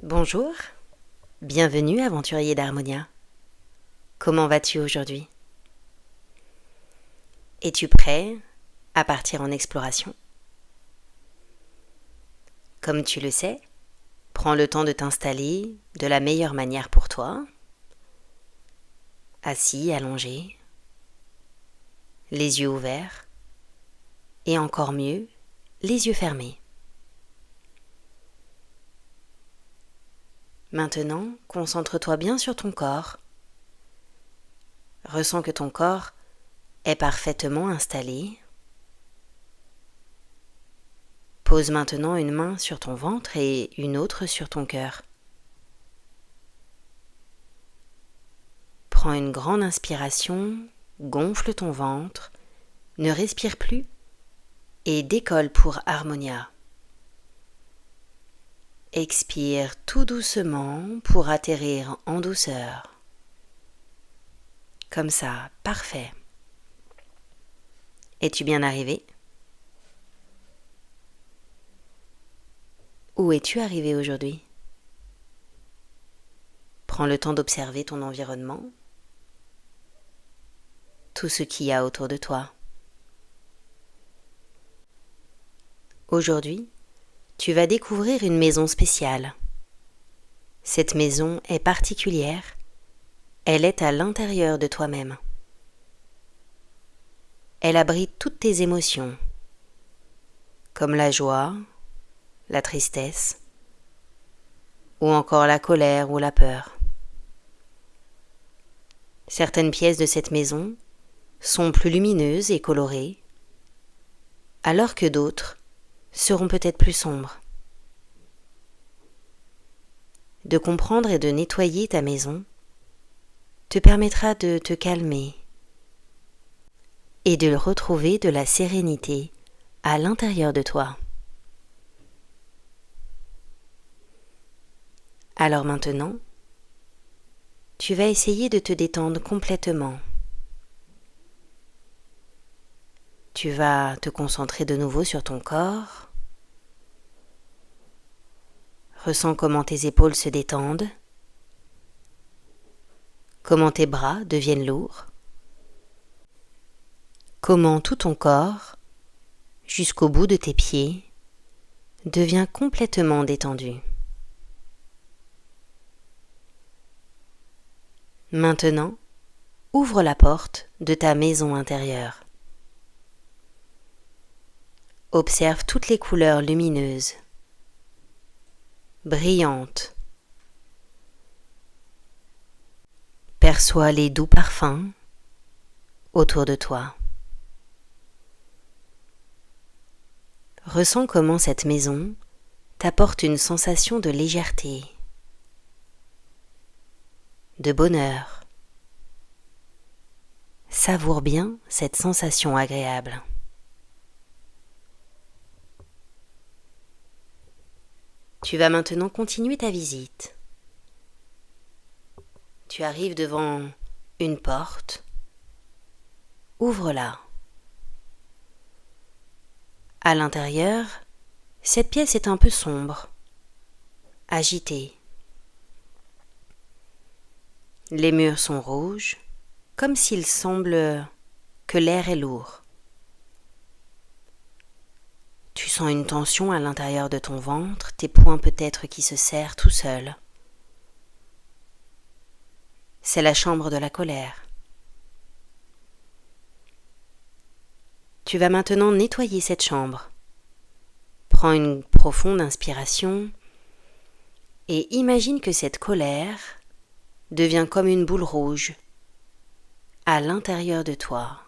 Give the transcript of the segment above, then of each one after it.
Bonjour, bienvenue aventurier d'Harmonia. Comment vas-tu aujourd'hui? Es-tu prêt à partir en exploration? Comme tu le sais, prends le temps de t'installer de la meilleure manière pour toi. Assis, allongé, les yeux ouverts et encore mieux, les yeux fermés. Maintenant, concentre-toi bien sur ton corps. Ressens que ton corps est parfaitement installé. Pose maintenant une main sur ton ventre et une autre sur ton cœur. Prends une grande inspiration, gonfle ton ventre, ne respire plus et décolle pour Harmonia. Expire tout doucement pour atterrir en douceur. Comme ça, parfait. Es-tu bien arrivé? Où es-tu arrivé aujourd'hui? Prends le temps d'observer ton environnement, tout ce qu'il y a autour de toi. Aujourd'hui, tu vas découvrir une maison spéciale. Cette maison est particulière, elle est à l'intérieur de toi-même. Elle abrite toutes tes émotions, comme la joie, la tristesse, ou encore la colère ou la peur. Certaines pièces de cette maison sont plus lumineuses et colorées, alors que d'autres seront peut-être plus sombres. De comprendre et de nettoyer ta maison te permettra de te calmer et de retrouver de la sérénité à l'intérieur de toi. Alors maintenant, tu vas essayer de te détendre complètement. Tu vas te concentrer de nouveau sur ton corps. Ressens comment tes épaules se détendent, comment tes bras deviennent lourds, comment tout ton corps, jusqu'au bout de tes pieds, devient complètement détendu. Maintenant, ouvre la porte de ta maison intérieure. Observe toutes les couleurs lumineuses, brillantes. Perçois les doux parfums autour de toi. Ressens comment cette maison t'apporte une sensation de légèreté, de bonheur. Savoure bien cette sensation agréable. Tu vas maintenant continuer ta visite. Tu arrives devant une porte. Ouvre-la. À l'intérieur, cette pièce est un peu sombre, agitée. Les murs sont rouges, comme s'il semble que l'air est lourd. Tu sens une tension à l'intérieur de ton ventre, tes poings peut-être qui se serrent tout seuls. C'est la chambre de la colère. Tu vas maintenant nettoyer cette chambre. Prends une profonde inspiration et imagine que cette colère devient comme une boule rouge à l'intérieur de toi.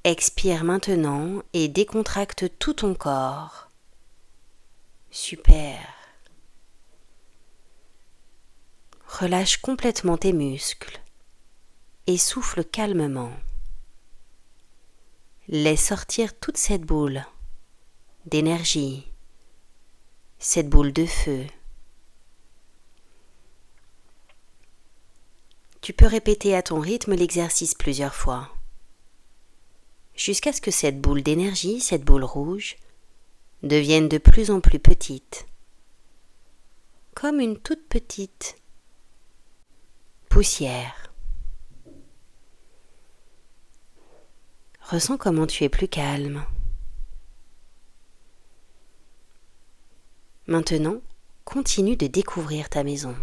Expire maintenant et décontracte tout ton corps. Super. Relâche complètement tes muscles et souffle calmement. Laisse sortir toute cette boule d'énergie, cette boule de feu. Tu peux répéter à ton rythme l'exercice plusieurs fois, jusqu'à ce que cette boule d'énergie, cette boule rouge, devienne de plus en plus petite. comme une toute petite poussière. Ressens comment tu es plus calme. Maintenant, continue de découvrir ta maison.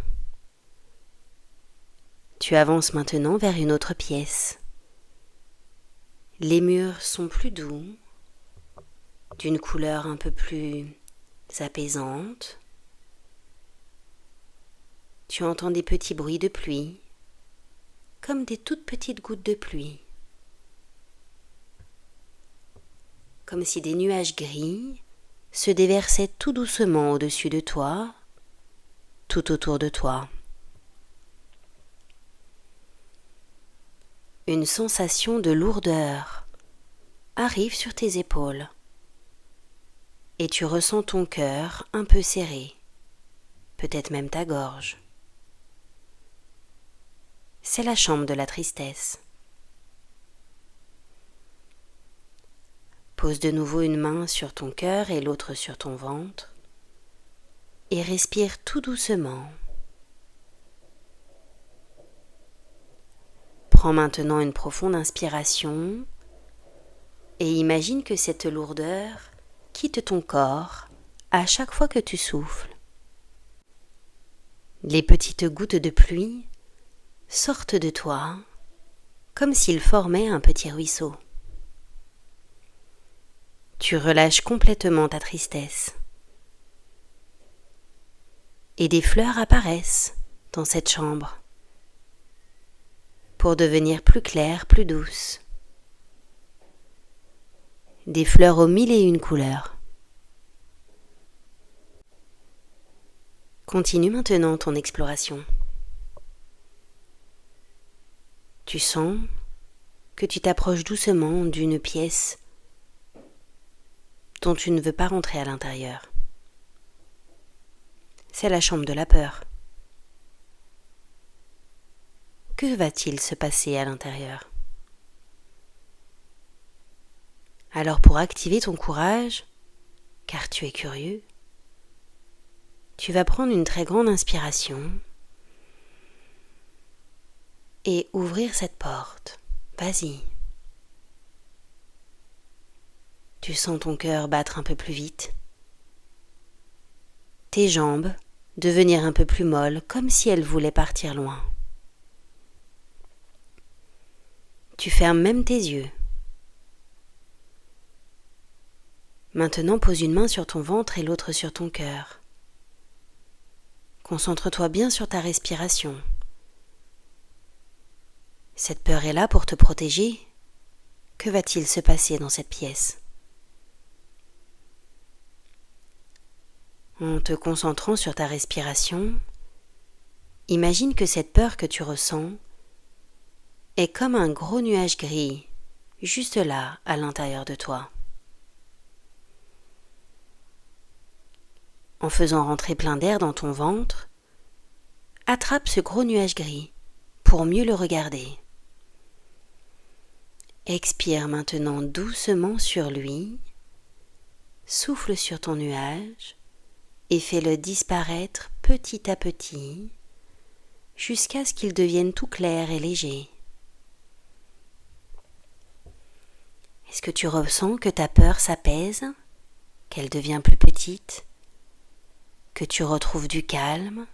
Tu avances maintenant vers une autre pièce. Les murs sont plus doux, d'une couleur un peu plus apaisante. Tu entends des petits bruits de pluie, comme des toutes petites gouttes de pluie. Comme si des nuages gris se déversaient tout doucement au-dessus de toi, tout autour de toi. Une sensation de lourdeur arrive sur tes épaules et tu ressens ton cœur un peu serré, peut-être même ta gorge. C'est la chambre de la tristesse. Pose de nouveau une main sur ton cœur et l'autre sur ton ventre et respire tout doucement. Prends maintenant une profonde inspiration et imagine que cette lourdeur quitte ton corps à chaque fois que tu souffles. Les petites gouttes de pluie sortent de toi comme s'ils formaient un petit ruisseau. Tu relâches complètement ta tristesse. Et des fleurs apparaissent dans cette chambre pour devenir plus claires, plus douces. Des fleurs aux 1001 couleurs. Continue maintenant ton exploration. Tu sens que tu t'approches doucement d'une pièce dont tu ne veux pas rentrer à l'intérieur. C'est la chambre de la peur. Que va-t-il se passer à l'intérieur ? Alors pour activer ton courage, car tu es curieux, tu vas prendre une très grande inspiration et ouvrir cette porte. Vas-y. Tu sens ton cœur battre un peu plus vite. Tes jambes devenir un peu plus molles, comme si elles voulaient partir loin. Tu fermes même tes yeux. Maintenant, pose une main sur ton ventre et l'autre sur ton cœur. Concentre-toi bien sur ta respiration. Cette peur est là pour te protéger. Que va-t-il se passer dans cette pièce ? En te concentrant sur ta respiration, imagine que cette peur que tu ressens est comme un gros nuage gris, juste là, à l'intérieur de toi. En faisant rentrer plein d'air dans ton ventre, attrape ce gros nuage gris pour mieux le regarder. Expire maintenant doucement sur lui, souffle sur ton nuage et fais-le disparaître petit à petit jusqu'à ce qu'il devienne tout clair et léger. Est-ce que tu ressens que ta peur s'apaise, qu'elle devient plus petite, que tu retrouves du calme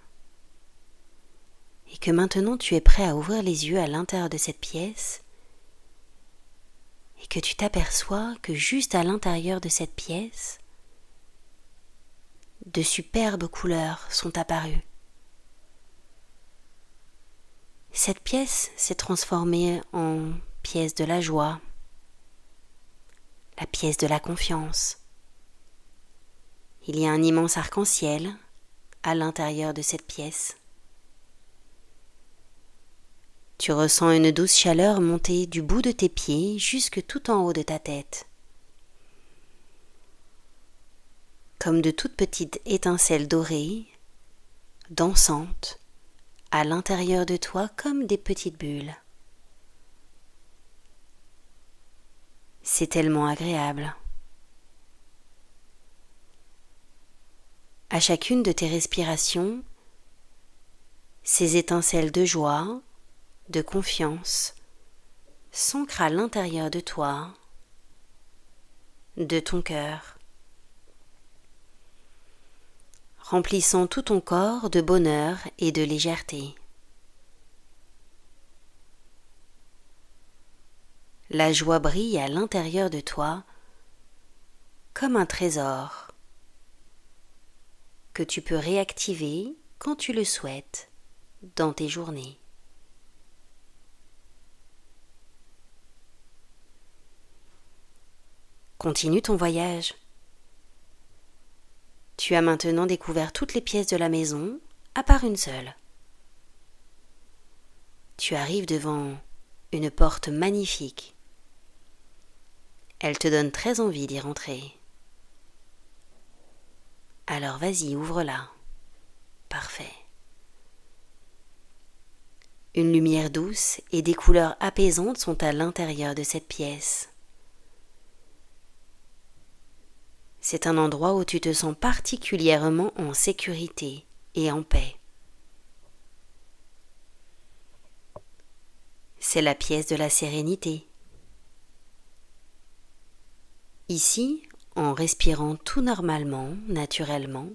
et que maintenant tu es prêt à ouvrir les yeux à l'intérieur de cette pièce et que tu t'aperçois que juste à l'intérieur de cette pièce, de superbes couleurs sont apparues. Cette pièce s'est transformée en pièce de la joie, la pièce de la confiance. Il y a un immense arc-en-ciel à l'intérieur de cette pièce. Tu ressens une douce chaleur monter du bout de tes pieds jusque tout en haut de ta tête. Comme de toutes petites étincelles dorées, dansantes, à l'intérieur de toi comme des petites bulles. C'est tellement agréable. À chacune de tes respirations, Ces étincelles de joie, de confiance, s'ancrent à l'intérieur de toi, de ton cœur, remplissant tout ton corps de bonheur et de légèreté. La joie brille à l'intérieur de toi comme un trésor que tu peux réactiver quand tu le souhaites dans tes journées. Continue ton voyage. Tu as maintenant découvert toutes les pièces de la maison, à part une seule. Tu arrives devant une porte magnifique. Elle te donne très envie d'y rentrer. Alors vas-y, ouvre-la. Parfait. Une lumière douce et des couleurs apaisantes sont à l'intérieur de cette pièce. C'est un endroit où tu te sens particulièrement en sécurité et en paix. C'est la pièce de la sérénité. Ici, en respirant tout normalement, naturellement,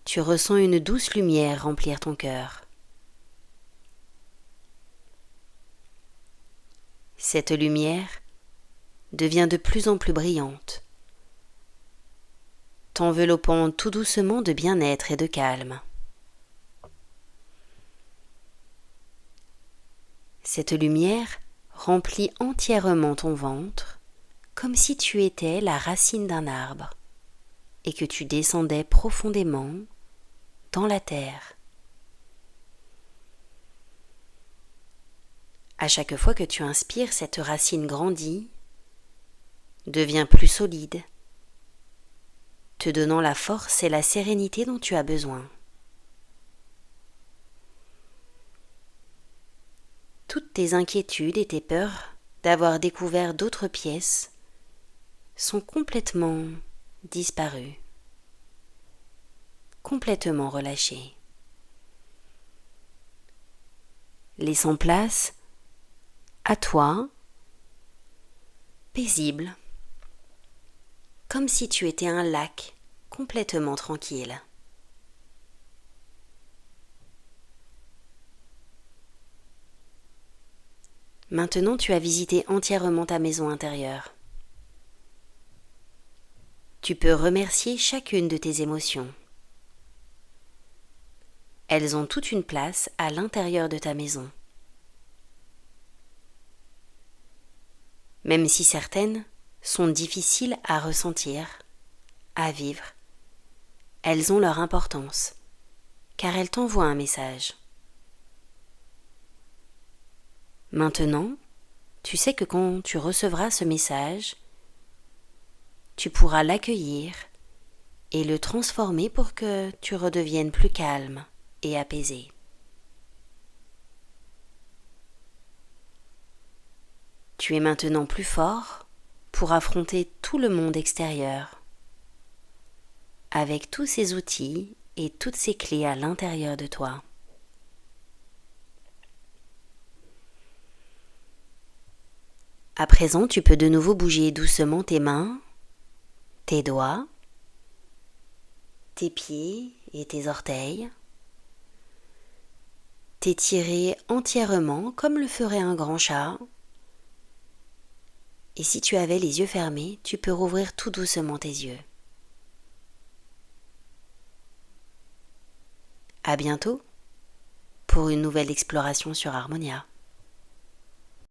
tu ressens une douce lumière remplir ton cœur. Cette lumière devient de plus en plus brillante, t'enveloppant tout doucement de bien-être et de calme. Cette lumière remplit entièrement ton ventre, comme si tu étais la racine d'un arbre et que tu descendais profondément dans la terre. À chaque fois que tu inspires, cette racine grandit, devient plus solide, te donnant la force et la sérénité dont tu as besoin. Toutes tes inquiétudes et tes peurs d'avoir découvert d'autres pièces sont complètement disparues, complètement relâchées, laissant place à toi, paisible, comme si tu étais un lac complètement tranquille. Maintenant, tu as visité entièrement ta maison intérieure. Tu peux remercier chacune de tes émotions. Elles ont toute une place à l'intérieur de ta maison. Même si certaines sont difficiles à ressentir, à vivre, elles ont leur importance, car elles t'envoient un message. Maintenant, tu sais que quand tu recevras ce message, tu pourras l'accueillir et le transformer pour que tu redeviennes plus calme et apaisé. Tu es maintenant plus fort pour affronter tout le monde extérieur, avec tous ces outils et toutes ces clés à l'intérieur de toi. À présent, tu peux de nouveau bouger doucement tes mains, tes doigts, tes pieds et tes orteils. T'étirer entièrement comme le ferait un grand chat. Et si tu avais les yeux fermés, tu peux rouvrir tout doucement tes yeux. À bientôt pour une nouvelle exploration sur Harmonia.